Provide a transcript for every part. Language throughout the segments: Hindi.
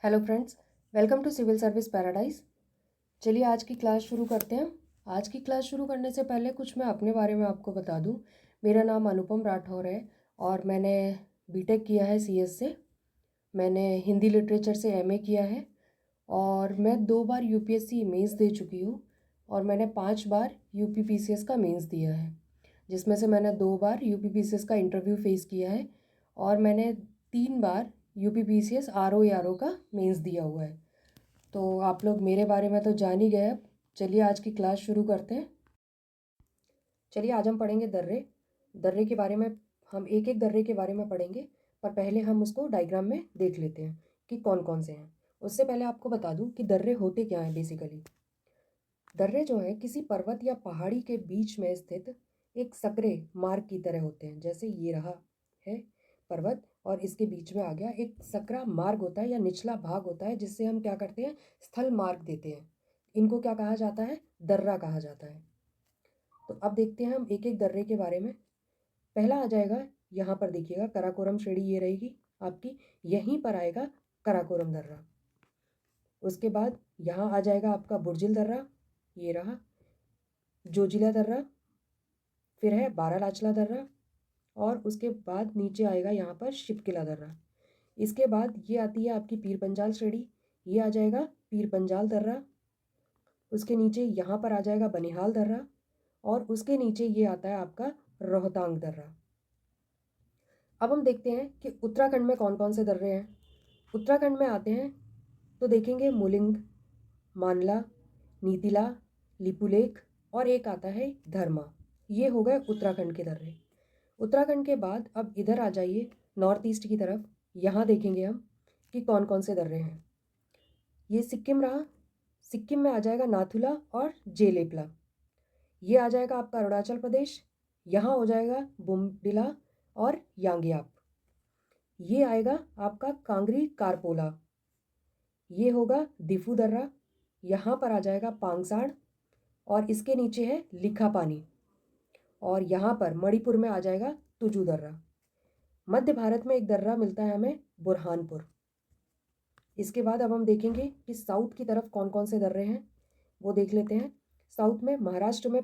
Hello friends, welcome to civil service paradise. चलिए आज की क्लास शुरू करते हैं। आज की क्लास शुरू करने से पहले कुछ मैं अपने बारे में आपको बता दूं। मेरा नाम अनुपम राठौर है और मैंने बीटेक किया है सीएस से। मैंने हिंदी लिटरेचर से एमए किया है और मैं 2 बार यूपीएससी मेंस दे चुकी हूँ और मैंने 5 बार यूपीपीसीएस का मेंस दिया है, जिसमें से मैंने 2 बार यूपीपीसीएस का इंटरव्यू फेस किया है और मैंने 3 बार यूपीपीसीएस आरओ आरओ का मेंस दिया हुआ है। तो आप लोग मेरे बारे में तो जान ही गए। अब चलिए आज की क्लास शुरू करते हैं। चलिए आज हम पढ़ेंगे दर्रे। दर्रे के बारे में हम एक एक दर्रे के बारे में पढ़ेंगे, पर पहले हम उसको डायग्राम में देख लेते हैं कि कौन कौन से हैं। उससे पहले आपको बता दूं कि दर्रे होते क्या हैं। बेसिकली दर्रे जो है किसी पर्वत या पहाड़ी के बीच में स्थित एक सकरे मार्ग की तरह होते हैं। जैसे ये रहा है पर्वत और इसके बीच में आ गया एक सकरा मार्ग होता है या निचला भाग होता है, जिससे हम क्या करते हैं, स्थल मार्ग देते हैं। इनको क्या कहा जाता है, दर्रा कहा जाता है। तो अब देखते हैं हम एक एक दर्रे के बारे में। पहला आ जाएगा, यहाँ पर देखिएगा कराकोरम श्रेणी ये रहेगी आपकी, यहीं पर आएगा कराकोरम दर्रा। उसके बाद यहाँ आ जाएगा आपका बुर्जिल दर्रा, ये रहा जोजिला दर्रा, फिर है बारालाचला दर्रा और उसके बाद नीचे आएगा यहाँ पर शिपकिला दर्रा। इसके बाद ये आती है आपकी पीर पंजाल श्रेणी, ये आ जाएगा पीर पंजाल दर्रा। उसके नीचे यहाँ पर आ जाएगा बनिहाल दर्रा और उसके नीचे ये आता है आपका रोहतांग दर्रा। अब हम देखते हैं कि उत्तराखंड में कौन कौन से दर्रे हैं। उत्तराखंड में आते हैं तो देखेंगे मुलिंग, मानला, नीतिला, लिपुलेख और एक आता है धर्मा। ये हो गए उत्तराखंड के दर्रे। उत्तराखंड के बाद अब इधर आ जाइए नॉर्थ ईस्ट की तरफ। यहाँ देखेंगे हम कि कौन कौन से दर्रे हैं। ये सिक्किम रहा, सिक्किम में आ जाएगा नाथुला और जेलेपला। ये आ जाएगा आपका अरुणाचल प्रदेश, यहाँ हो जाएगा बुमडिला और यांगयाप। ये आएगा आपका कांगरी कारपोला। ये होगा दिफू दर्रा, यहाँ पर आ जाएगा पांगसाड़ और इसके नीचे है लिखापानी और यहाँ पर मणिपुर में आ जाएगा तुजू दर्रा। मध्य भारत में एक दर्रा मिलता है हमें बुरहानपुर। इसके बाद अब हम देखेंगे कि साउथ की तरफ कौन कौन से दर्रे हैं, वो देख लेते हैं। साउथ में महाराष्ट्र में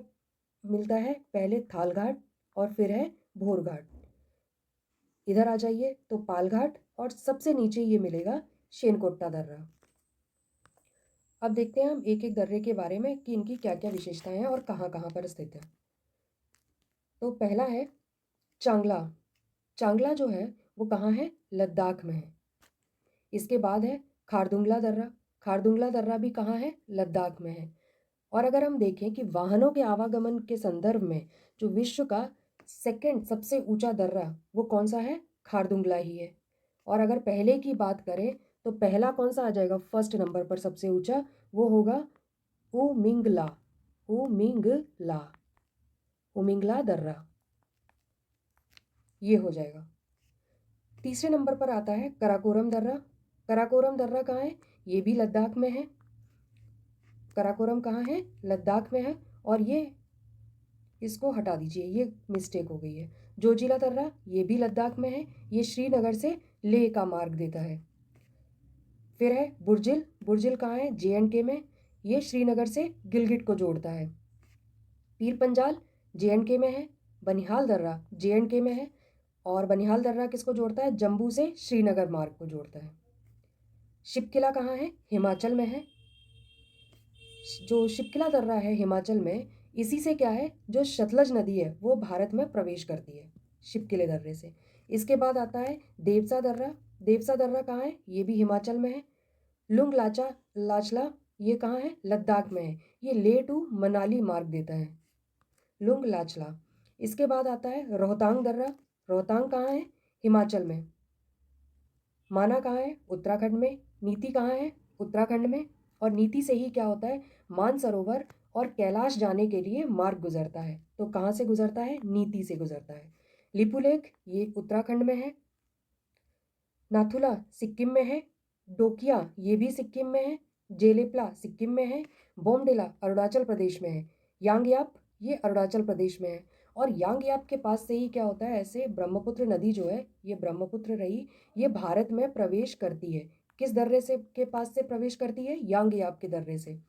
मिलता है पहले थालघाट और फिर है भोरघाट। इधर आ जाइए तो पालघाट और सबसे नीचे ये मिलेगा शेनकोट्टा दर्रा। अब देखते हैं हम एक एक दर्रे के बारे में कि इनकी क्या क्या विशेषताएं हैं और कहाँ कहाँ पर स्थित है। तो पहला है चांगला। चांगला जो है वो कहाँ है, लद्दाख में है। इसके बाद है खारदुंगला दर्रा। खारदुंगला दर्रा भी कहाँ है, लद्दाख में है। और अगर हम देखें कि वाहनों के आवागमन के संदर्भ में जो विश्व का सेकंड सबसे ऊंचा दर्रा वो कौन सा है, खारदुंगला ही है। और अगर पहले की बात करें तो पहला कौन सा आ जाएगा, फर्स्ट नंबर पर सबसे ऊंचा, वो होगा उमिंगला। उमिंगला, उमिंगला दर्रा, ये हो जाएगा। तीसरे नंबर पर आता है कराकोरम दर्रा। कराकोरम दर्रा कहाँ है, ये भी लद्दाख में है। कराकोरम कहाँ है, लद्दाख में है। और ये इसको हटा दीजिए, ये मिस्टेक हो गई है। जोजिला दर्रा ये भी लद्दाख में है, ये श्रीनगर से लेह का मार्ग देता है। फिर है बुर्जिल। बुर्जिल कहाँ है, जेएंडके में, ये श्रीनगर से गिलगिट को जोड़ता है। पीर पंजाल जेएंडके में है। बनिहाल दर्रा जेएंडके में है और बनिहाल दर्रा किसको जोड़ता है, जम्मू से श्रीनगर मार्ग को जोड़ता है। शिपकिला कहाँ है, हिमाचल में है। जो शिपकिला दर्रा है हिमाचल में, इसी से क्या है, जो सतलज नदी है वो भारत में प्रवेश करती है शिपकिले दर्रे से। इसके बाद आता है देवसा दर्रा। देवसा दर्रा कहाँ है, ये भी हिमाचल में है। लुंग लाचा लाचला ये कहाँ है, लद्दाख में है। ये लेह टू मनाली मार्ग देता है, लुंग लाचला। इसके बाद आता है रोहतांग दर्रा। रोहतांग कहाँ है, हिमाचल में। माना कहाँ है, उत्तराखंड में। नीति कहाँ है, उत्तराखंड में। और नीति से ही क्या होता है, मानसरोवर और कैलाश जाने के लिए मार्ग गुजरता है। तो कहाँ से गुजरता है, नीति से गुजरता है। लिपुलेख ये उत्तराखंड में है। नाथुला सिक्किम में है। डोकिया ये भी सिक्किम में है। जेलेपला सिक्किम में है। बोमडिला अरुणाचल प्रदेश में है। यांगयाप ये अरुणाचल प्रदेश में है। और यांगयाप के पास से ही क्या होता है, ऐसे ब्रह्मपुत्र नदी जो है, ये ब्रह्मपुत्र रही, ये भारत में प्रवेश करती है। किस दर्रे से के पास से प्रवेश करती है? यांगयाप के दर्रे से।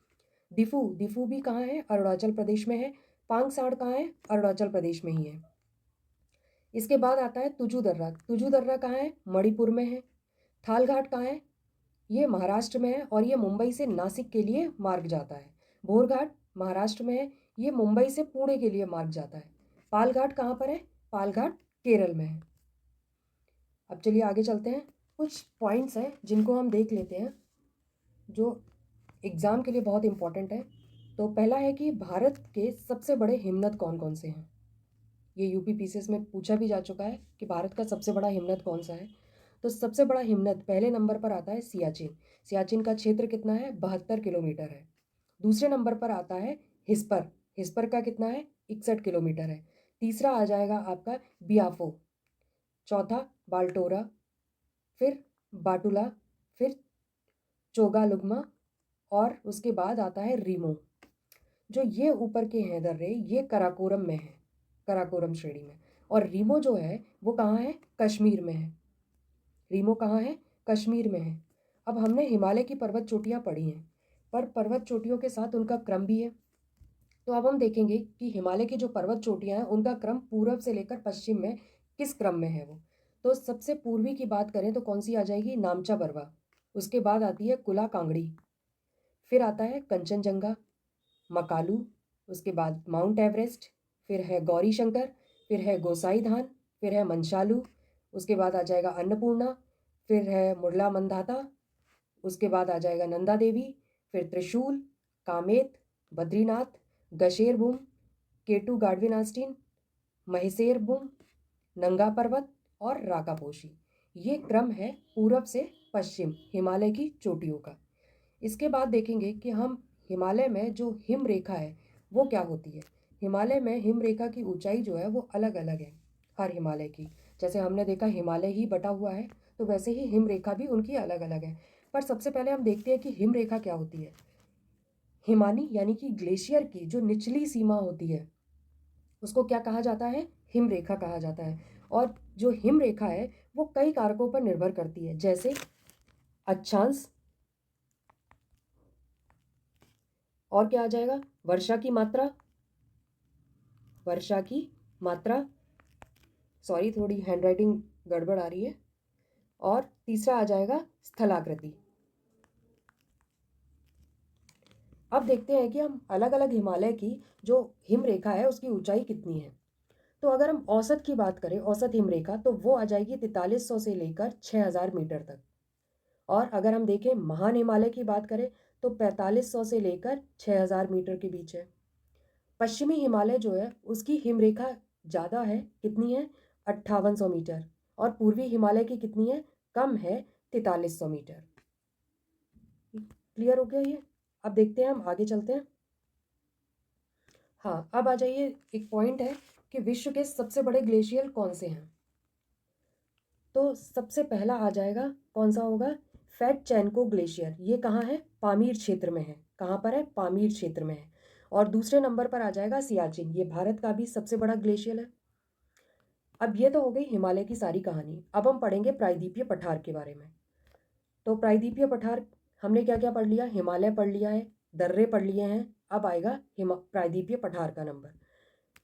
दिफू, दिफू भी कहाँ है? अरुणाचल प्रदेश में है। पांगसाड़ कहाँ है? अरुणाचल प्रदेश में ही है। इसके बाद आता है तुजू दर्रा। तुजू दर्रा कहाँ है? मणिपुर में है। थालघाट कहाँ है? ये महाराष्ट्र में है और ये मुंबई से नासिक के लिए मार्ग जाता है। भोरघाट महाराष्ट्र में है, ये मुंबई से पुणे के लिए मार्ग जाता है। पालघाट कहाँ पर है? पालघाट केरल में है। अब चलिए आगे चलते हैं। कुछ पॉइंट्स हैं जिनको हम देख लेते हैं जो एग्ज़ाम के लिए बहुत इंपॉर्टेंट है। तो पहला है कि भारत के सबसे बड़े हिमनद कौन कौन से हैं। ये यूपी पीसीएस में पूछा भी जा चुका है कि भारत का सबसे बड़ा हिमनद कौन सा है। तो सबसे बड़ा हिमनद पहले नंबर पर आता है सियाचिन। सियाचिन का क्षेत्र कितना है? 72 किलोमीटर है। दूसरे नंबर पर आता है हिस्पर। हिस्पर का कितना है? 61 किलोमीटर है। तीसरा आ जाएगा आपका बियाफो। चौथा बाल्टोरा, फिर बाटुला, फिर चोगालुग्मा और उसके बाद आता है रीमो। जो ये ऊपर के हैं दर्रे, ये कराकोरम में है, कराकोरम श्रेणी में। और रीमो जो है वो कहाँ है? कश्मीर में है। रीमो कहाँ है? कश्मीर में है। अब हमने हिमालय की पर्वत चोटियाँ पढ़ी हैं, पर पर्वत चोटियों के साथ उनका क्रम भी है। तो अब हम देखेंगे कि हिमालय की जो पर्वत चोटियाँ हैं उनका क्रम पूर्व से लेकर पश्चिम में किस क्रम में है वो। तो सबसे पूर्वी की बात करें तो कौन सी आ जाएगी? नामचा बरवा। उसके बाद आती है कुला कांगड़ी, फिर आता है कंचनजंगा, मकालू, उसके बाद माउंट एवरेस्ट, फिर है गौरी शंकर, फिर है गोसाई धान, फिर है मंशालू, उसके बाद आ जाएगा अन्नपूर्णा, फिर है मुरला मंदाता, उसके बाद आ जाएगा नंदा देवी, फिर त्रिशूल, कामेत, बद्रीनाथ, गशेरबूम, केटू गाडविनास्टीन, महेसेरबूम, नंगा पर्वत और राकापोशी। ये क्रम है पूरब से पश्चिम हिमालय की चोटियों का। इसके बाद देखेंगे कि हम हिमालय में जो हिम रेखा है वो क्या होती है। हिमालय में हिम रेखा की ऊंचाई जो है वो अलग अलग है हर हिमालय की। जैसे हमने देखा हिमालय ही बटा हुआ है, तो वैसे ही हिम रेखा भी उनकी अलग अलग है। पर सबसे पहले हम देखते हैं कि हिम रेखा क्या होती है। हिमानी यानी कि ग्लेशियर की जो निचली सीमा होती है उसको क्या कहा जाता है? हिम रेखा कहा जाता है। और जो हिम रेखा है वो कई कारकों पर निर्भर करती है, जैसे अक्षांश, और क्या आ जाएगा? वर्षा की मात्रा, वर्षा की मात्रा, सॉरी थोड़ी हैंडराइटिंग गड़बड़ आ रही है। और तीसरा आ जाएगा स्थलाकृति। अब देखते हैं कि हम अलग अलग हिमालय की जो हिम रेखा है उसकी ऊंचाई कितनी है। तो अगर हम औसत की बात करें, औसत हिम रेखा, तो वो आ जाएगी 4300 से लेकर 6000 मीटर तक। और अगर हम देखें महान हिमालय की बात करें तो 4500 से लेकर 6000 मीटर के बीच है। पश्चिमी हिमालय जो है उसकी हिमरेखा ज़्यादा है, कितनी है? 5800 मीटर। और पूर्वी हिमालय की कितनी है? कम है, 4300 मीटर। क्लियर हो गया ये? अब देखते हैं, हम आगे चलते हैं। हाँ, अब आ जाइए, एक पॉइंट है कि विश्व के सबसे बड़े ग्लेशियर कौन से हैं। तो सबसे पहला आ जाएगा, कौन सा होगा? फेटचेनको ग्लेशियर। ये कहाँ है? पामीर क्षेत्र में है। कहाँ पर है? पामीर क्षेत्र में है। और दूसरे नंबर पर आ जाएगा सियाचिन। ये भारत का भी सबसे बड़ा ग्लेशियर है। अब ये तो हो गई हिमालय की सारी कहानी। अब हम पढ़ेंगे प्रायद्वीपीय पठार के बारे में। तो प्रायद्वीपीय पठार हमने क्या क्या पढ़ लिया? हिमालय पढ़ लिया है, दर्रे पढ़ लिए हैं। अब आएगा प्रायद्वीपीय पठार का नंबर।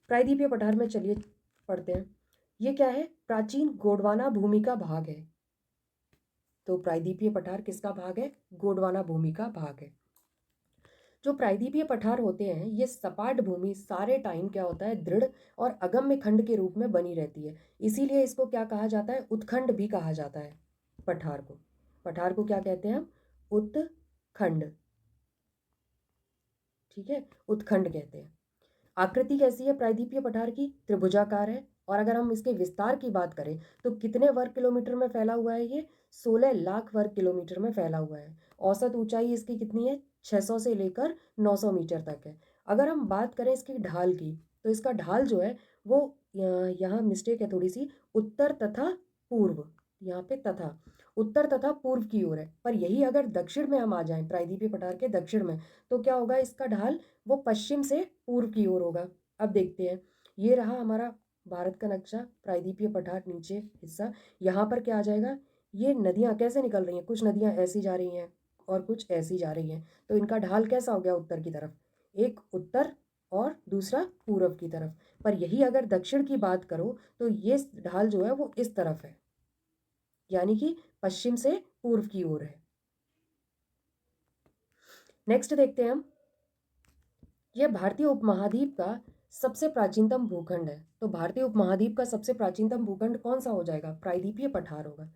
प्रायद्वीपीय पठार में चलिए पढ़ते हैं। ये क्या है? प्राचीन गोंडवाना भूमि का भाग है। तो प्रायद्वीपीय पठार किसका भाग है? गोंडवाना भूमि का भाग है। जो प्रायद्वीपीय पठार होते हैं ये सपाट भूमि सारे टाइम क्या होता है? दृढ़ और अगम्य खंड के रूप में बनी रहती है। इसीलिए इसको क्या कहा जाता है? उत्खंड भी कहा जाता है पठार को। पठार को क्या कहते हैं हम? उत्खंड। ठीक है, उत्खंड कहते हैं। आकृति कैसी है प्रायद्वीपीय पठार की? त्रिभुजाकार है। और अगर हम इसके विस्तार की बात करें तो कितने वर्ग किलोमीटर में फैला हुआ है ये? 16 लाख वर्ग किलोमीटर में फैला हुआ है। औसत ऊंचाई इसकी कितनी है? 600 से लेकर 900 मीटर तक है। अगर हम बात करें इसकी ढाल की तो इसका ढाल जो है वो यहाँ मिस्टेक है थोड़ी सी, उत्तर तथा पूर्व, यहाँ पे तथा, उत्तर तथा पूर्व की ओर है। पर यही अगर दक्षिण में हम आ जाएं, प्रायद्वीपीय पठार के दक्षिण में, तो क्या होगा? इसका ढाल वो पश्चिम से पूर्व की ओर होगा। अब देखते हैं, ये रहा हमारा भारत का नक्शा, प्रायद्वीपीय पठार नीचे हिस्सा। यहाँ पर क्या आ जाएगा? ये नदियाँ कैसे निकल रही हैं, कुछ नदियाँ ऐसी जा रही हैं और कुछ ऐसी जा रही हैं, तो इनका ढाल कैसा हो गया उत्तर की तरफ, एक उत्तर और दूसरा पूर्व की तरफ। पर यही अगर दक्षिण की बात करो तो ये ढाल जो है वो इस तरफ है, यानी कि पश्चिम से पूर्व की ओर है। नेक्स्ट देखते हैं हम, यह भारतीय उपमहाद्वीप का सबसे प्राचीनतम भूखंड है। तो भारतीय उपमहाद्वीप का सबसे प्राचीनतम भूखंड कौन सा हो जाएगा, प्रायद्वीपीय पठार होगा।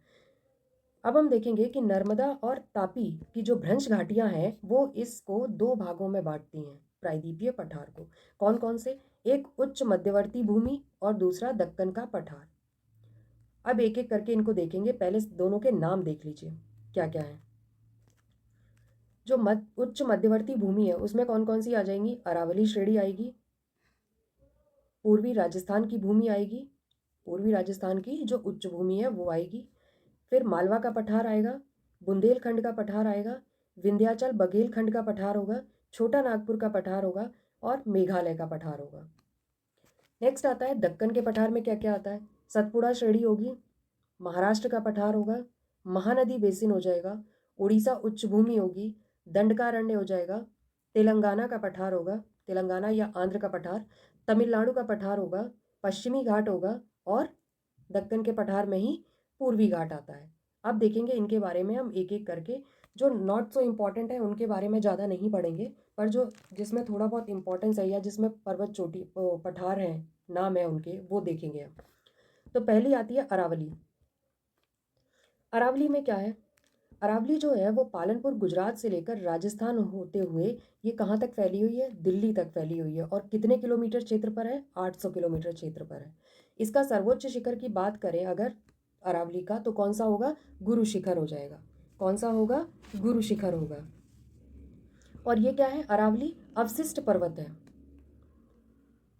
अब हम देखेंगे कि नर्मदा और तापी की जो भ्रंश घाटियां हैं वो इसको दो भागों में बांटती हैं, प्रायद्वीपीय पठार को। कौन कौन से, एक उच्च मध्यवर्ती भूमि और दूसरा दक्कन का पठार। अब एक एक करके इनको देखेंगे, पहले दोनों के नाम देख लीजिए क्या क्या है। जो उच्च मध्यवर्ती भूमि है उसमें कौन कौन सी आ जाएंगी, अरावली श्रेणी आएगी, पूर्वी राजस्थान की भूमि आएगी, पूर्वी राजस्थान की जो उच्च भूमि है वो आएगी, फिर मालवा का पठार आएगा, बुंदेलखंड का पठार आएगा, विंध्याचल बघेलखंड का पठार होगा, छोटा नागपुर का पठार होगा और मेघालय का पठार होगा। नेक्स्ट आता है दक्कन के पठार में क्या क्या आता है, सतपुड़ा श्रेणी होगी, महाराष्ट्र का पठार होगा, महानदी बेसिन हो जाएगा, उड़ीसा उच्च भूमि होगी, दंडकारण्य हो जाएगा, तेलंगाना का पठार होगा, तेलंगाना या आंध्र का पठार, तमिलनाडु का पठार होगा, पश्चिमी घाट होगा और दक्कन के पठार में ही पूर्वी घाट आता है। अब देखेंगे इनके बारे में हम एक एक करके, जो नॉट सो इम्पॉर्टेंट है उनके बारे में ज़्यादा नहीं पढ़ेंगे, पर जो जिसमें थोड़ा बहुत इम्पोर्टेंस है या जिसमें पर्वत चोटी पठार हैं नाम है उनके, वो देखेंगे हम। तो पहली आती है अरावली। अरावली में क्या है, अरावली जो है वो पालनपुर गुजरात से लेकर राजस्थान होते हुए ये कहाँ तक फैली हुई है, दिल्ली तक फैली हुई है। और कितने किलोमीटर क्षेत्र पर है, 800 किलोमीटर क्षेत्र पर है। इसका सर्वोच्च शिखर की बात करें अगर अरावली का, तो कौन सा होगा, गुरु शिखर हो जाएगा। कौन सा होगा, गुरु शिखर होगा। और ये क्या है, अरावली अवशिष्ट पर्वत है,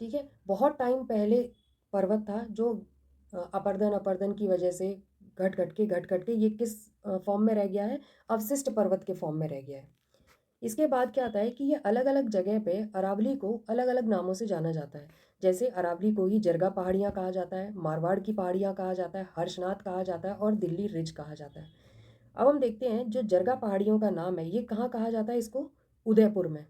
ठीक है। बहुत टाइम पहले पर्वत था जो अपर्दन की वजह से घट घट के ये किस फॉर्म में रह गया है, अवशिष्ट पर्वत के फॉर्म में रह गया है। इसके बाद क्या आता है कि ये अलग अलग जगह पे अरावली को अलग अलग नामों से जाना जाता है। जैसे अरावली को ही जरगा पहाड़ियाँ कहा जाता है, मारवाड़ की पहाड़ियाँ कहा जाता है, हर्षनाथ कहा जाता है और दिल्ली रिज कहा जाता है। अब हम देखते हैं जो जरगा पहाड़ियों का नाम है ये कहाँ कहा जाता है, इसको उदयपुर में।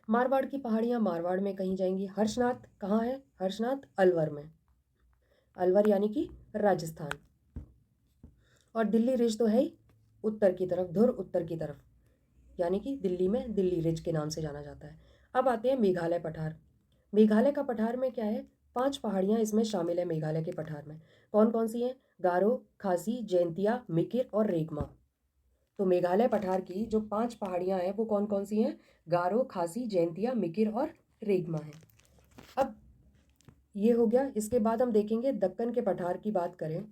मारवाड़ की पहाड़ियाँ मारवाड़ में कहीं जाएंगी। हर्षनाथ कहाँ है, हर्षनाथ अलवर में, अलवर यानी कि राजस्थान। और दिल्ली रिज तो है ही उत्तर की तरफ, धुर उत्तर की तरफ, यानी कि दिल्ली में दिल्ली रिज के नाम से जाना जाता है। अब आते हैं मेघालय पठार। मेघालय का पठार में क्या है, 5 पहाड़ियाँ इसमें शामिल है मेघालय के पठार में। कौन कौन सी हैं, गारो, खासी, जैंतिया, मिकिर और रेगमा। तो मेघालय पठार की जो 5 पहाड़ियाँ हैं वो कौन कौन सी हैं, गारो, खासी, जैंतिया, मिकिर और रेगमा है। अब ये हो गया। इसके बाद हम देखेंगे दक्कन के पठार की बात करें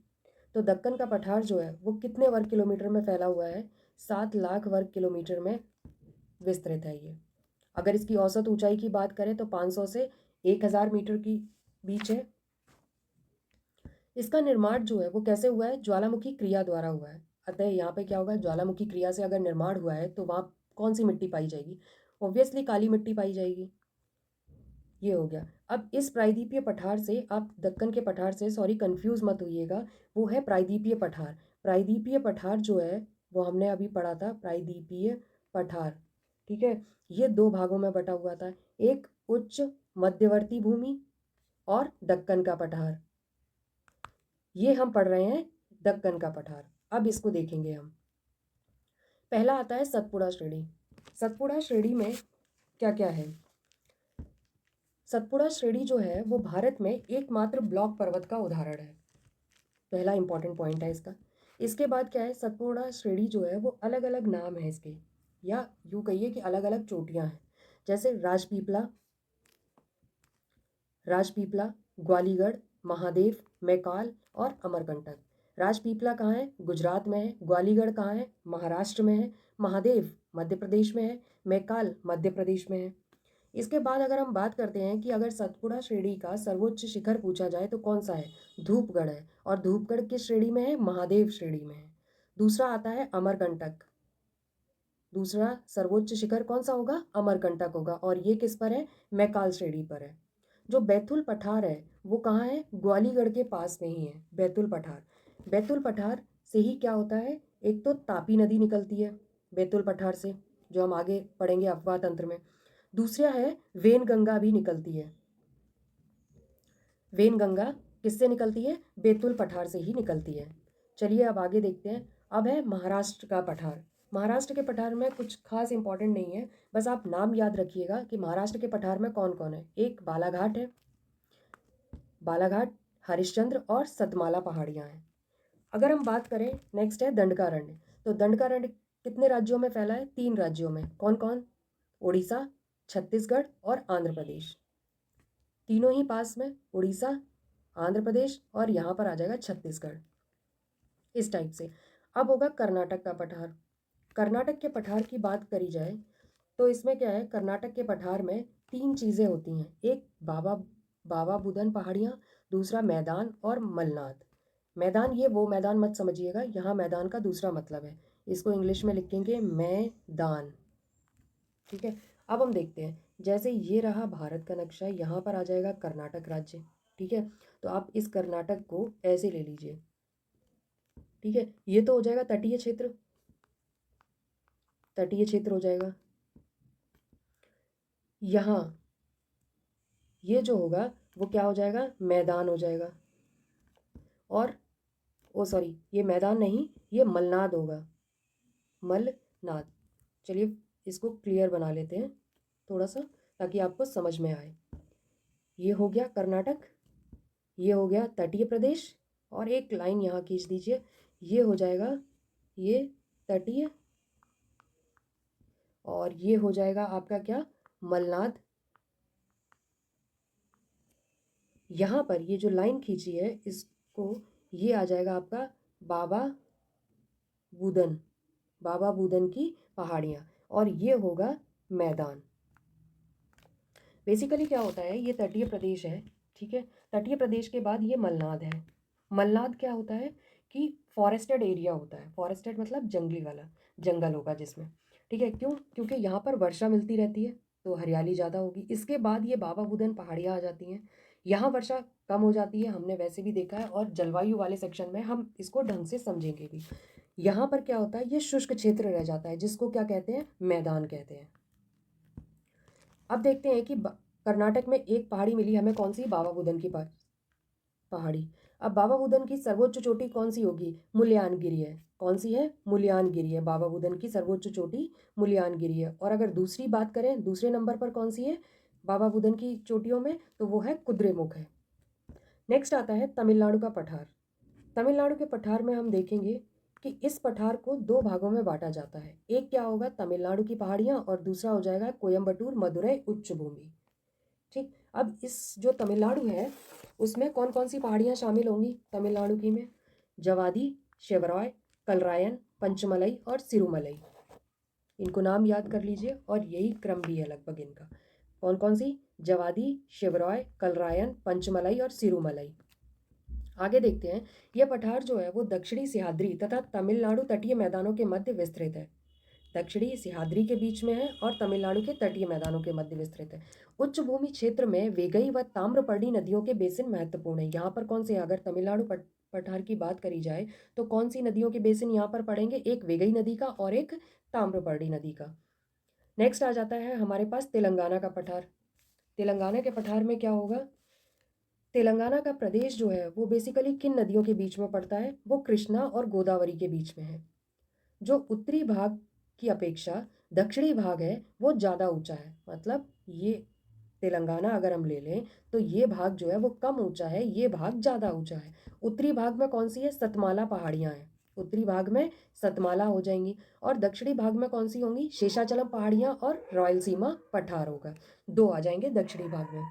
तो दक्कन का पठार जो है वो कितने वर्ग किलोमीटर में फैला हुआ है, 7 लाख वर्ग किलोमीटर में विस्तृत है ये। अगर इसकी औसत ऊंचाई की बात करें तो 500 से 1000 मीटर की बीच है। इसका निर्माण जो है वो कैसे हुआ है, ज्वालामुखी क्रिया द्वारा हुआ है। अतः यहाँ पे क्या होगा, ज्वालामुखी क्रिया से अगर निर्माण हुआ है तो वहाँ कौन सी मिट्टी पाई जाएगी, ऑब्वियसली काली मिट्टी पाई जाएगी। ये हो गया। अब इस प्रायद्वीपीय पठार से आप दक्कन के पठार से सॉरी कंफ्यूज मत होइएगा, वो है प्रायद्वीपीय पठार। प्रायद्वीपीय पठार जो है वो हमने अभी पढ़ा था, प्रायद्वीपीय पठार, ठीक है। ये 2 भागों में बटा हुआ था, एक उच्च मध्यवर्ती भूमि और दक्कन का पठार। ये हम पढ़ रहे हैं दक्कन का पठार। अब इसको देखेंगे हम। पहला आता है सतपुड़ा श्रेणी। सतपुड़ा श्रेणी में क्या क्या है, सतपुड़ा श्रेणी जो है वो भारत में एकमात्र ब्लॉक पर्वत का उदाहरण है, पहला इंपॉर्टेंट पॉइंट है इसका। इसके बाद क्या है, सतपुड़ा श्रेणी जो है वो अलग अलग नाम है इसके, या यूँ कहिए कि अलग अलग चोटियाँ हैं। जैसे राजपीपला, राजपीपला, ग्वालीगढ़, महादेव, मैकाल और अमरकंटक। राजपीपला कहाँ है, गुजरात में है। ग्वालीगढ़ कहाँ है, महाराष्ट्र में है। महादेव मध्य प्रदेश में है। मैकाल मध्य प्रदेश में है। इसके बाद अगर हम बात करते हैं कि अगर सतपुड़ा श्रेणी का सर्वोच्च शिखर पूछा जाए तो कौन सा है, धूपगढ़ है। और धूपगढ़ किस श्रेणी में है, महादेव श्रेणी में है। दूसरा आता है अमरकंटक, दूसरा सर्वोच्च शिखर कौन सा होगा, अमरकंटक होगा। और ये किस पर है, मैकाल श्रेणी पर है। जो बैतुल पठार है वो कहाँ है? ग्वालीगढ़ के पास में ही है, बैतुल पठार। बैतुल पठार से ही क्या होता है, एक तो तापी नदी निकलती है बैतुल पठार से, जो हम आगे पढ़ेंगे अफवाह तंत्र में। दूसरा है वेनगंगा भी निकलती है। वेनगंगा किससे निकलती है? बैतुल पठार से ही निकलती है। चलिए अब आगे देखते हैं। अब है महाराष्ट्र का पठार। महाराष्ट्र के पठार में कुछ खास इंपॉर्टेंट नहीं है, बस आप नाम याद रखिएगा कि महाराष्ट्र के पठार में कौन कौन है। एक बालाघाट है, बालाघाट, हरिश्चंद्र और सतमाला पहाड़ियाँ हैं। अगर हम बात करें, नेक्स्ट है दंडकारण्य। तो दंडकारण्य कितने राज्यों में फैला है? 3 राज्यों में। कौन कौन? उड़ीसा, छत्तीसगढ़ और आंध्र प्रदेश। तीनों ही पास में, उड़ीसा, आंध्र प्रदेश और यहाँ पर आ जाएगा छत्तीसगढ़, इस टाइप से। अब होगा कर्नाटक का पठार। कर्नाटक के पठार की बात करी जाए तो इसमें क्या है, कर्नाटक के पठार में 3 चीज़ें होती हैं। एक बाबा बुदन पहाड़ियाँ, दूसरा मैदान और मलनाद। मैदान, ये वो मैदान मत समझिएगा, यहाँ मैदान का दूसरा मतलब है, इसको इंग्लिश में लिखेंगे मैदान। ठीक है, अब हम देखते हैं। जैसे ये रहा भारत का नक्शा, यहाँ पर आ जाएगा कर्नाटक राज्य। ठीक है, तो आप इस कर्नाटक को ऐसे ले लीजिए। ठीक है, ये तो हो जाएगा तटीय क्षेत्र, तटीय क्षेत्र हो जाएगा। यहाँ ये जो होगा वो क्या हो जाएगा? मैदान हो जाएगा। और ओ सॉरी, ये मैदान नहीं, ये मलनाद होगा, मलनाद। चलिए इसको क्लियर बना लेते हैं थोड़ा सा, ताकि आपको समझ में आए। ये हो गया कर्नाटक, ये हो गया तटीय प्रदेश, और एक लाइन यहाँ खींच दीजिए, ये हो जाएगा ये तटीय, और ये हो जाएगा आपका क्या? मलनाद। यहाँ पर ये जो लाइन खींची है इसको, ये आ जाएगा आपका बाबा बूदन, बाबा बूदन की पहाड़ियाँ, और ये होगा मैदान। बेसिकली क्या होता है, ये तटीय प्रदेश है। ठीक है, तटीय प्रदेश के बाद ये मलनाद है। मलनाद क्या होता है कि फॉरेस्टेड एरिया होता है। फॉरेस्टेड मतलब जंगली वाला, जंगल होगा जिसमें। ठीक है, क्यों? क्योंकि यहाँ पर वर्षा मिलती रहती है तो हरियाली ज़्यादा होगी। इसके बाद ये बाबा बुदन पहाड़ियाँ आ जाती हैं, यहाँ वर्षा कम हो जाती है, हमने वैसे भी देखा है, और जलवायु वाले सेक्शन में हम इसको ढंग से समझेंगे भी। यहाँ पर क्या होता है, ये शुष्क क्षेत्र रह जाता है, जिसको क्या कहते हैं? मैदान कहते हैं। अब देखते हैं कि कर्नाटक में एक पहाड़ी मिली हमें, कौन सी? बाबा बुदन की पहाड़ी। अब बाबा बुदन की सर्वोच्च चोटी कौन सी होगी? मुल्यानगिरी है। कौन सी है? मुल्यानगिरी है। बाबा बुदन की सर्वोच्च चोटी मुल्यानगिरी है। और अगर दूसरी बात करें, दूसरे नंबर पर कौन सी है बाबा बुदन की चोटियों में, तो वो है कुद्रेमुख है। नेक्स्ट आता है तमिलनाडु का पठार। तमिलनाडु के पठार में हम देखेंगे कि इस पठार को 2 भागों में बांटा जाता है। एक क्या होगा? तमिलनाडु की पहाड़ियाँ, और दूसरा हो जाएगा कोयम्बटूर मदुरई उच्च भूमि। ठीक, अब इस जो तमिलनाडु है उसमें कौन कौन सी पहाड़ियाँ शामिल होंगी तमिलनाडु की में? जवादी, शिवरॉय, कलरायन, पंचमलई और सिरुमलई। इनको नाम याद कर लीजिए, और यही क्रम भी है लगभग इनका। कौन कौन सी? जवादी, शिवरॉय, कलरायन, पंचमलई और सिरुमलई। आगे देखते हैं। यह पठार जो है वो दक्षिणी सह्याद्री तथा तमिलनाडु तटीय मैदानों के मध्य विस्तृत है। दक्षिणी सह्याद्री के बीच में है और तमिलनाडु के तटीय मैदानों के मध्य विस्तृत है। उच्च भूमि क्षेत्र में वेगई व ताम्रपर्णी नदियों के बेसिन महत्वपूर्ण है। यहाँ पर कौन से? अगर तमिलनाडु पठार की बात करी जाए तो कौन सी नदियों के बेसिन यहाँ पर पड़ेंगे? एक वेगई नदी का और एक ताम्रपर्णी नदी का। नेक्स्ट आ जाता है हमारे पास तेलंगाना का पठार। तेलंगाना के पठार में क्या होगा? तेलंगाना का प्रदेश जो है वो बेसिकली किन नदियों के बीच में पड़ता है? वो कृष्णा और गोदावरी के बीच में है। जो उत्तरी भाग की अपेक्षा दक्षिणी भाग है वो ज़्यादा ऊंचा है। मतलब ये तेलंगाना अगर हम ले लें तो ये भाग जो है वो कम ऊंचा है, ये भाग ज़्यादा ऊंचा है। उत्तरी भाग में कौन सी है? सतमाला पहाड़ियाँ हैं। उत्तरी भाग में सतमाला हो जाएंगी, और दक्षिणी भाग में कौन सी होंगी? शेषाचलम पहाड़ियाँ और रायलसीमा पठार होगा। 2 आ जाएंगे दक्षिणी भाग में।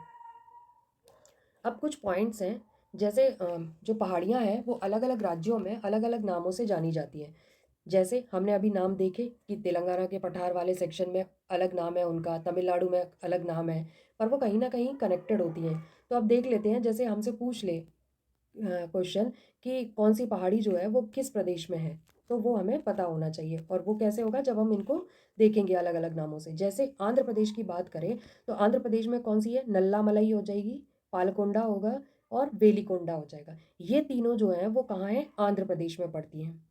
अब कुछ पॉइंट्स हैं, जैसे जो पहाड़ियाँ हैं वो अलग अलग राज्यों में अलग अलग नामों से जानी जाती हैं। जैसे हमने अभी नाम देखे कि तेलंगाना के पठार वाले सेक्शन में अलग नाम है उनका, तमिलनाडु में अलग नाम है, पर वो कहीं ना कहीं कनेक्टेड होती हैं। तो अब देख लेते हैं, जैसे हमसे पूछ ले क्वेश्चन कि कौन सी पहाड़ी जो है वो किस प्रदेश में है, तो वो हमें पता होना चाहिए। और वो कैसे होगा? जब हम इनको देखेंगे अलग अलग नामों से। जैसे आंध्र प्रदेश की बात करें तो आंध्र प्रदेश में कौन सी है? नल्लामलई हो जाएगी, पालकोंडा होगा, और वेलिकोंडा हो जाएगा। ये तीनों जो हैं वो कहाँ हैं, आंध्र प्रदेश में पड़ती हैं।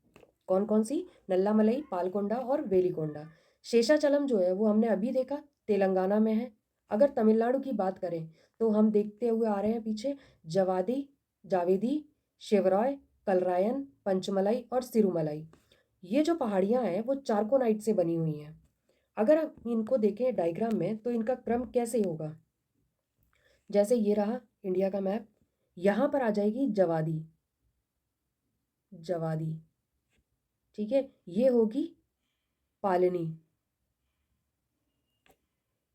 कौन कौन सी, नल्लामलई, पालकोंडा और वेलिकोंडा। शेषाचलम जो है वो हमने अभी देखा, तेलंगाना में है। अगर तमिलनाडु की बात करें तो हम देखते हुए आ रहे हैं पीछे, जवादी, जावेदी, शेवरॉय, कलरायन, पंचमलाई और सिरुमलाई। ये जो पहाड़ियाँ हैं वो चारकोनाइट से बनी हुई हैं। अगर हम इनको देखें डायग्राम में तो इनका क्रम कैसे होगा, जैसे ये रहा इंडिया का मैप, यहाँ पर आ जाएगी जवादी, जवादी, ठीक है, ये होगी पालनी,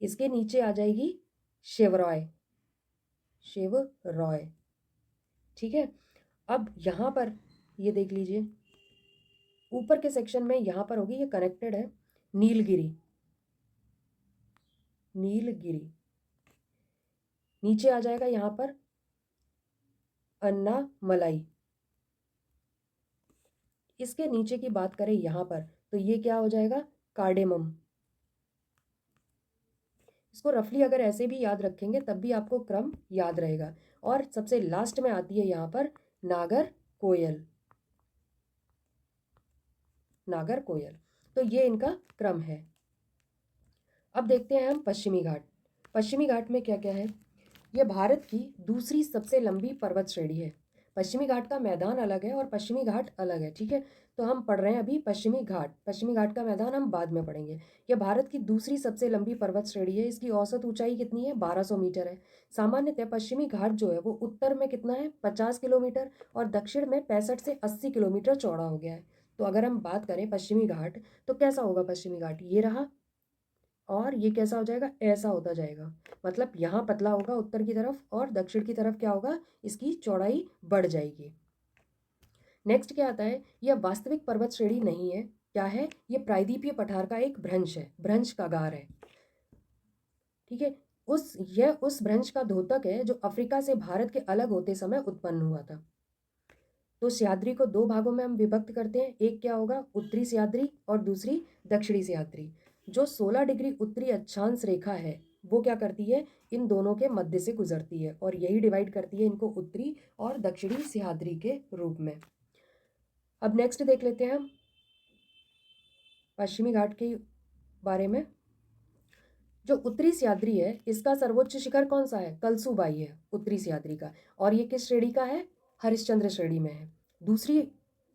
इसके नीचे आ जाएगी शेवरॉय, शेवरॉय, ठीक है। अब यहाँ पर ये देख लीजिए, ऊपर के सेक्शन में यहाँ पर होगी, ये कनेक्टेड है, नीलगिरी, नीलगिरी। नीचे आ जाएगा यहाँ पर अन्नामलाई। इसके नीचे की बात करें यहाँ पर तो ये क्या हो जाएगा, कार्डेमम। इसको रफली अगर ऐसे भी याद रखेंगे तब भी आपको क्रम याद रहेगा। और सबसे लास्ट में आती है यहाँ पर नागर कोयल, नागर कोयल। तो ये इनका क्रम है। अब देखते हैं हम पश्चिमी घाट। पश्चिमी घाट में क्या क्या है, यह भारत की दूसरी सबसे लंबी पर्वत श्रेणी है। पश्चिमी घाट का मैदान अलग है और पश्चिमी घाट अलग है, ठीक है। तो हम पढ़ रहे हैं अभी पश्चिमी घाट, पश्चिमी घाट का मैदान हम बाद में पढ़ेंगे। यह भारत की दूसरी सबसे लंबी पर्वत श्रेणी है। इसकी औसत ऊंचाई कितनी है, 1200 मीटर है। सामान्यतः पश्चिमी घाट जो है वो उत्तर में कितना है, 50 किलोमीटर, और दक्षिण में 65 से 80 किलोमीटर चौड़ा हो गया है। तो अगर हम बात करें पश्चिमी घाट तो कैसा होगा पश्चिमी घाट, ये रहा, और ये कैसा हो जाएगा, ऐसा होता जाएगा। मतलब यहाँ पतला होगा उत्तर की तरफ और दक्षिण की तरफ क्या होगा, इसकी चौड़ाई बढ़ जाएगी। नेक्स्ट क्या आता है, यह वास्तविक पर्वत श्रेणी नहीं है। क्या है, ये प्रायद्वीपीय पठार का एक भ्रंश है, भ्रंश का गार है, ठीक है। यह उस भ्रंश का द्योतक है जो अफ्रीका से भारत के अलग होते समय उत्पन्न हुआ था। तो सह्याद्री को दो भागों में हम विभक्त करते हैं, एक क्या होगा, उत्तरी सह्याद्री और दूसरी दक्षिणी सह्याद्री। जो 16 डिग्री उत्तरी अक्षांश रेखा है वो क्या करती है, इन दोनों के मध्य से गुजरती है और यही डिवाइड करती है इनको उत्तरी और दक्षिणी सह्याद्री के रूप में। अब नेक्स्ट देख लेते हैं हम पश्चिमी घाट के बारे में। जो उत्तरी सह्याद्री है इसका सर्वोच्च शिखर कौन सा है, कलसूबाई है उत्तरी सह्याद्री का, और ये किस श्रेणी का है, हरिश्चंद्र श्रेणी में है। दूसरी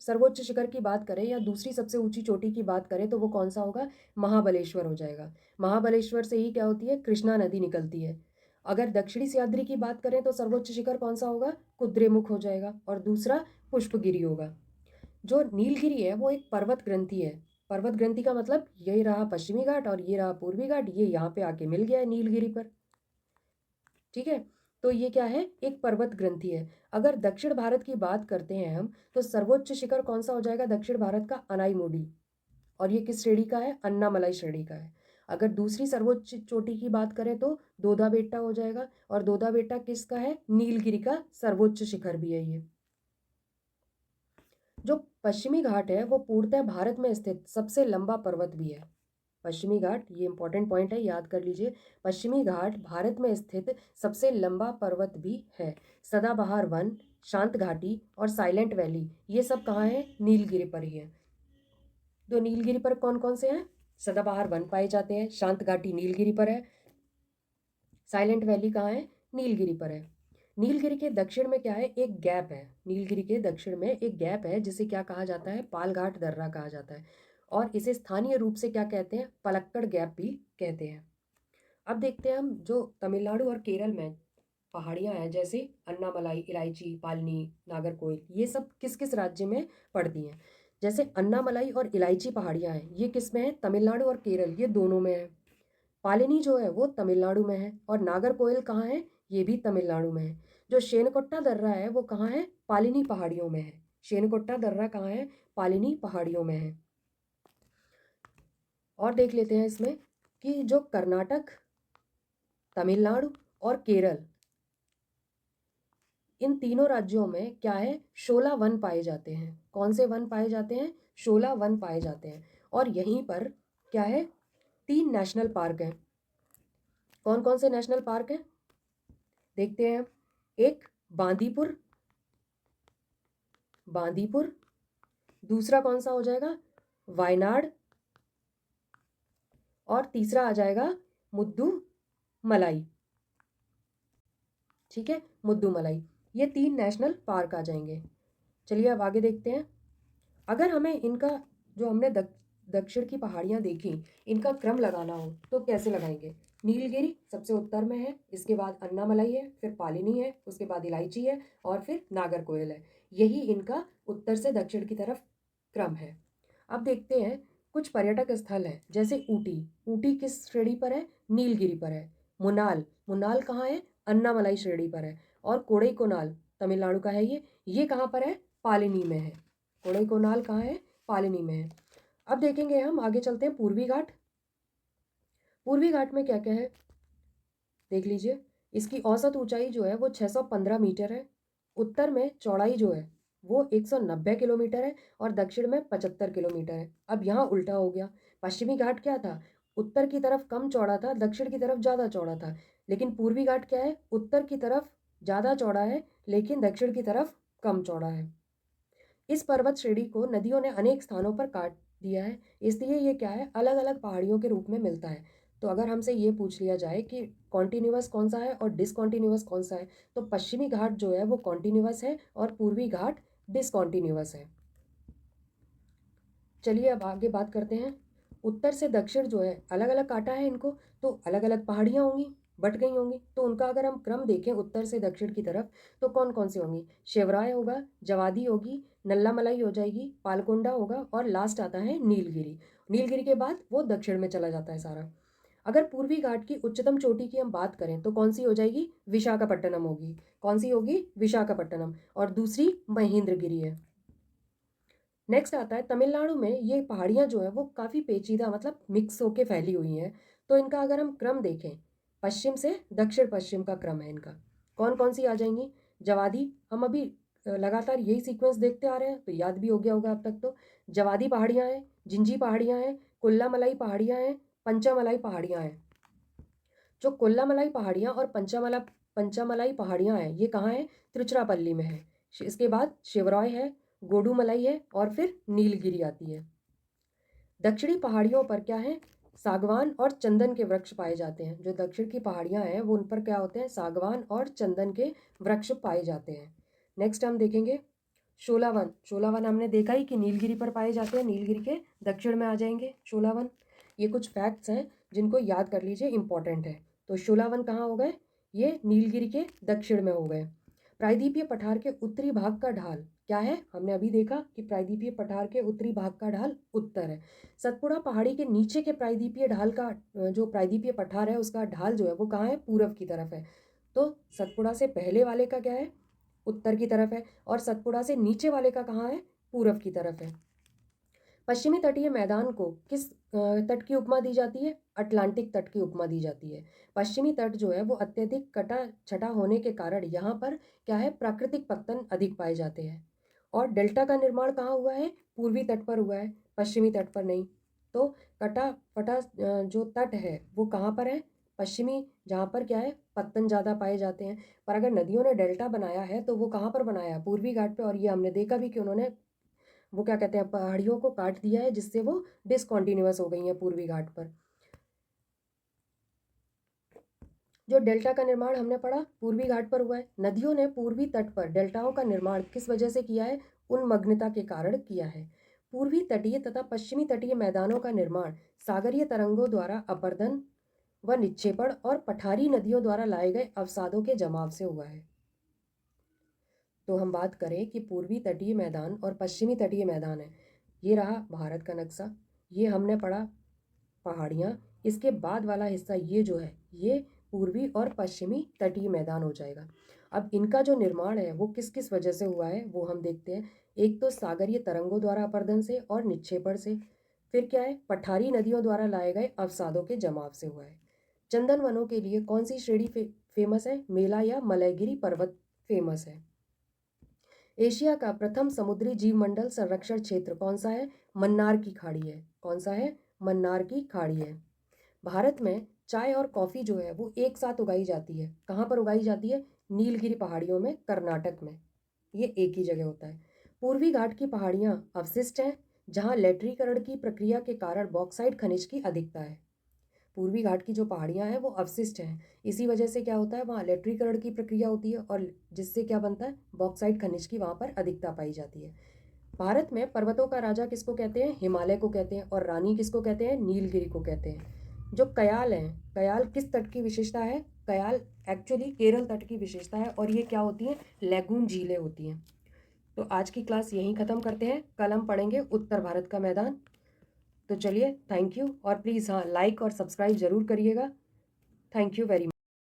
सर्वोच्च शिखर की बात करें या दूसरी सबसे ऊंची चोटी की बात करें तो वो कौन सा होगा, महाबलेश्वर हो जाएगा। महाबलेश्वर से ही क्या होती है, कृष्णा नदी निकलती है। अगर दक्षिणी सह्याद्री की बात करें तो सर्वोच्च शिखर कौन सा होगा, कुद्रेमुख हो जाएगा, और दूसरा पुष्पगिरी होगा। जो नीलगिरी है वो एक पर्वत ग्रंथि है। पर्वत ग्रंथि का मतलब यही रहा पश्चिमी घाट और ये रहा पूर्वी घाट, ये यहाँ पे आके मिल गया है नीलगिरी पर, ठीक है। तो ये क्या है, एक पर्वत ग्रंथि है। अगर दक्षिण भारत की बात करते हैं हम तो सर्वोच्च शिखर कौन सा हो जाएगा दक्षिण भारत का, अनाईमुडी, और ये किस श्रेणी का है, अन्नामलाई श्रेणी का है। अगर दूसरी सर्वोच्च चोटी की बात करें तो दोदा बेट्टा हो जाएगा, और दोदा बेट्टा किसका है, नीलगिरी का सर्वोच्च शिखर भी है ये। जो पश्चिमी घाट है वो पूर्णतः भारत में स्थित सबसे लंबा पर्वत भी है। पश्चिमी घाट, ये इंपॉर्टेंट पॉइंट है, याद कर लीजिए, पश्चिमी घाट भारत में स्थित सबसे लंबा पर्वत भी है। सदाबहार वन, शांत घाटी और साइलेंट वैली ये सब कहाँ है, नीलगिरी पर ही है। तो नीलगिरी पर कौन कौन से हैं, सदाबहार वन पाए जाते हैं, शांत घाटी नीलगिरी पर है, साइलेंट वैली कहाँ है, नीलगिरी पर है। नीलगिरी के दक्षिण में क्या है, एक गैप है, नीलगिरी के दक्षिण में एक गैप है जिसे क्या कहा जाता है, पालघाट दर्रा कहा जाता है, और इसे स्थानीय रूप से क्या कहते हैं, पलक्कड़ गैप भी कहते हैं। अब देखते हैं हम जो तमिलनाडु और केरल में पहाड़ियाँ हैं जैसे अन्नामलाई, इलायची, पालनी, नागरकोइल, ये सब किस किस राज्य में पड़ती हैं। जैसे अन्नामलाई और इलायची पहाड़ियाँ हैं ये किस में है, तमिलनाडु और केरल ये दोनों में है। पालिनी जो है वो तमिलनाडु में है, और नागरकोइल कहाँ है, ये भी तमिलनाडु में है। जो शेनकोट्टा दर्रा है वो कहाँ है, पालिनी पहाड़ियों में है। शेनकोट्टा दर्रा कहाँ है, पालिनी पहाड़ियों में है। और देख लेते हैं इसमें कि जो कर्नाटक, तमिलनाडु और केरल, इन तीनों राज्यों में क्या है, 16 वन पाए जाते हैं। कौन से वन पाए जाते हैं, 16 वन पाए जाते हैं। और यहीं पर क्या है, 3 नेशनल पार्क हैं। कौन कौन से नेशनल पार्क हैं देखते हैं। एक बांदीपुर, बांदीपुर। दूसरा कौन सा हो जाएगा? वायनाड। और तीसरा आ जाएगा मुद्दू मलाई। ठीक है, मुद्दू मलाई। ये 3 नेशनल पार्क आ जाएंगे। चलिए अब आगे देखते हैं। अगर हमें इनका जो हमने दक्षिण की पहाड़ियाँ देखी, इनका क्रम लगाना हो तो कैसे लगाएंगे? नीलगिरी सबसे उत्तर में है, इसके बाद अन्नामलाई है, फिर पालिनी है, उसके बाद इलायची है और फिर नागरकोयल है। यही इनका उत्तर से दक्षिण की तरफ क्रम है। अब देखते हैं कुछ पर्यटक स्थल हैं, जैसे ऊटी। ऊटी किस श्रेणी पर है? नीलगिरी पर है। मुनाल, मुनाल कहाँ है? अन्नामलाई श्रेणी पर है। और कोड़ईकोनाल तमिलनाडु का है ये कहाँ पर है? पालिनी में है। कोड़ईकोनाल कहाँ है? पालिनी में है। अब देखेंगे हम आगे चलते हैं पूर्वी घाट। पूर्वी घाट में क्या क्या है देख लीजिए। इसकी औसत ऊंचाई जो है वो 615 मीटर है। उत्तर में चौड़ाई जो है वो 190 किलोमीटर है और दक्षिण में 75 किलोमीटर है। अब यहाँ उल्टा हो गया। पश्चिमी घाट क्या था? उत्तर की तरफ कम चौड़ा था, दक्षिण की तरफ ज़्यादा चौड़ा था। लेकिन पूर्वी घाट क्या है? उत्तर की तरफ ज़्यादा चौड़ा है लेकिन दक्षिण की तरफ कम चौड़ा है। इस पर्वत श्रेणी को नदियों ने अनेक स्थानों पर काट दिया है, इसलिए ये क्या है? अलग अलग पहाड़ियों के रूप में मिलता है। तो अगर हमसे ये पूछ लिया जाए कि कॉन्टिन्यूअस कौन सा है और डिसकॉन्टिन्यूअस कौन सा है, तो पश्चिमी घाट जो है वो कॉन्टिन्यूअस है और पूर्वी घाट डिसकॉन्टिन्यूअस है। चलिए अब आगे बात करते हैं। उत्तर से दक्षिण जो है अलग अलग काटा है इनको, तो अलग अलग पहाड़ियाँ होंगी, बट गई होंगी। तो उनका अगर हम क्रम देखें उत्तर से दक्षिण की तरफ, तो कौन कौन सी होंगी? शिवराय होगा, जवादी होगी, नल्लामलाई हो जाएगी, पालकोंडा होगा और लास्ट आता है नीलगिरी। नीलगिरी के बाद वो दक्षिण में चला जाता है सारा। अगर पूर्वी घाट की उच्चतम चोटी की हम बात करें तो कौन सी हो जाएगी? विशाखापट्टनम होगी। कौन सी होगी? विशाखापट्टनम। और दूसरी महेंद्रगिरी है। नेक्स्ट आता है तमिलनाडु में ये पहाड़ियाँ जो है वो काफ़ी पेचीदा मतलब मिक्स होके फैली हुई हैं। तो इनका अगर हम क्रम देखें, पश्चिम से दक्षिण पश्चिम का क्रम है इनका। कौन कौन सी आ जाएंगी? जवादी, हम अभी लगातार यही सीक्वेंस देखते आ रहे हैं तो याद भी हो गया होगा अब तक। तो जवादी पहाड़ियाँ हैं, जिंजी पहाड़ियाँ हैं, कुल्लामलाई पहाड़ियाँ हैं, पंचामलाई पहाड़ियाँ हैं। जो कुल्लामलाई पहाड़ियाँ और पंचामलाई पहाड़ियाँ हैं ये कहाँ है? तिरुचिरापल्ली में है। इसके बाद शिवरॉय है, गोडूमलाई है और फिर नीलगिरी आती है। दक्षिणी पहाड़ियों पर क्या है? सागवान और चंदन के वृक्ष पाए जाते हैं। जो दक्षिण की पहाड़ियाँ हैं वो उन पर क्या होते हैं? सागवान और चंदन के वृक्ष पाए जाते हैं। नेक्स्ट हम देखेंगे शोलावन। शोलावन हमने देखा ही कि नीलगिरी पर पाए जाते हैं, नीलगिरी के दक्षिण में आ जाएंगे शोलावन। ये कुछ फैक्ट्स हैं जिनको याद कर लीजिए, इंपॉर्टेंट है। तो शोलावन कहाँ हो गए? ये नीलगिरी के दक्षिण में हो गए। प्रायद्वीपीय पठार के उत्तरी भाग का ढाल क्या है? हमने अभी देखा कि प्रायद्वीपीय पठार के उत्तरी भाग का ढाल उत्तर है। सतपुड़ा पहाड़ी के नीचे के प्रायद्वीपीय ढाल का जो प्रायद्वीपीय पठार है उसका ढाल जो है वो कहाँ है? पूर्व की तरफ है। तो सतपुड़ा से पहले वाले का क्या है? उत्तर की तरफ है। और सतपुड़ा से नीचे वाले का कहाँ है? पूर्व की तरफ है। पश्चिमी तटीय मैदान को किस तट की उपमा दी जाती है? अटलांटिक तट की उपमा दी जाती है। पश्चिमी तट जो है वो अत्यधिक कटा छटा होने के कारण यहाँ पर क्या है? प्राकृतिक पत्तन अधिक पाए जाते हैं। और डेल्टा का निर्माण कहाँ हुआ है? पूर्वी तट पर हुआ है, पश्चिमी तट पर नहीं। तो कटा फटा जो तट है वो कहाँ पर है? पश्चिमी, जहाँ पर क्या है? पत्तन ज़्यादा पाए जाते हैं। पर अगर नदियों ने डेल्टा बनाया है तो वो कहाँ पर बनाया? पूर्वी घाट पे। और ये हमने देखा भी कि उन्होंने वो क्या कहते हैं, पहाड़ियों को काट दिया है जिससे वो डिसकॉन्टिन्यूअस हो गई हैं पूर्वी घाट पर। जो डेल्टा का निर्माण हमने पढ़ा पूर्वी घाट पर हुआ है। नदियों ने पूर्वी तट पर डेल्टाओं का निर्माण किस वजह से किया है? उन्मग्नता के कारण किया है। पूर्वी तटीय तथा पश्चिमी तटीय मैदानों का निर्माण सागरीय तरंगों द्वारा अपरदन व निक्षेपण और पठारी नदियों द्वारा लाए गए अवसादों के जमाव से हुआ है। तो हम बात करें कि पूर्वी तटीय मैदान और पश्चिमी तटीय मैदान है। ये रहा भारत का नक्शा, ये हमने पढ़ा पहाड़ियाँ। इसके बाद वाला हिस्सा ये जो है ये पूर्वी और पश्चिमी तटीय मैदान हो जाएगा। अब इनका जो निर्माण है वो किस किस वजह से हुआ है वो हम देखते हैं। एक तो सागरीय तरंगों द्वारा अपरदन से और निक्षेपण से। फिर क्या है? पठारी नदियों द्वारा लाए गए अवसादों के जमाव से हुआ है। चंदन वनों के लिए कौन सी श्रेणी फेमस है? मेला या मलयगिरी पर्वत फेमस है। एशिया का प्रथम समुद्री जीवमंडल संरक्षण क्षेत्र कौन सा है? मन्नार की खाड़ी है। कौन सा है? मन्नार की खाड़ी है। भारत में चाय और कॉफ़ी जो है वो एक साथ उगाई जाती है। कहाँ पर उगाई जाती है? नीलगिरी पहाड़ियों में कर्नाटक में, ये एक ही जगह होता है। पूर्वी घाट की पहाड़ियाँ अवशिष्ट हैं, जहाँ लैट्रीकरण की प्रक्रिया के कारण बॉक्साइट खनिज की अधिकता है। पूर्वी घाट की जो पहाड़ियाँ हैं वो अवशिष्ट हैं, इसी वजह से क्या होता है, वहाँ लैट्रीकरण की प्रक्रिया होती है और जिससे क्या बनता है, बॉक्साइट खनिज की वहाँ पर अधिकता पाई जाती है। भारत में पर्वतों का राजा किसको कहते हैं? हिमालय को कहते हैं। और रानी किसको कहते हैं? नीलगिरी को कहते हैं। जो कयाल हैं, कयाल किस तट की विशेषता है? कयाल एक्चुअली केरल तट की विशेषता है और ये क्या होती हैं? लैगून झीलें होती हैं। तो आज की क्लास यहीं ख़त्म करते हैं, कल हम पढ़ेंगे उत्तर भारत का मैदान। तो चलिए, थैंक यू, और प्लीज़ हाँ, लाइक और सब्सक्राइब ज़रूर करिएगा। Thank you very much.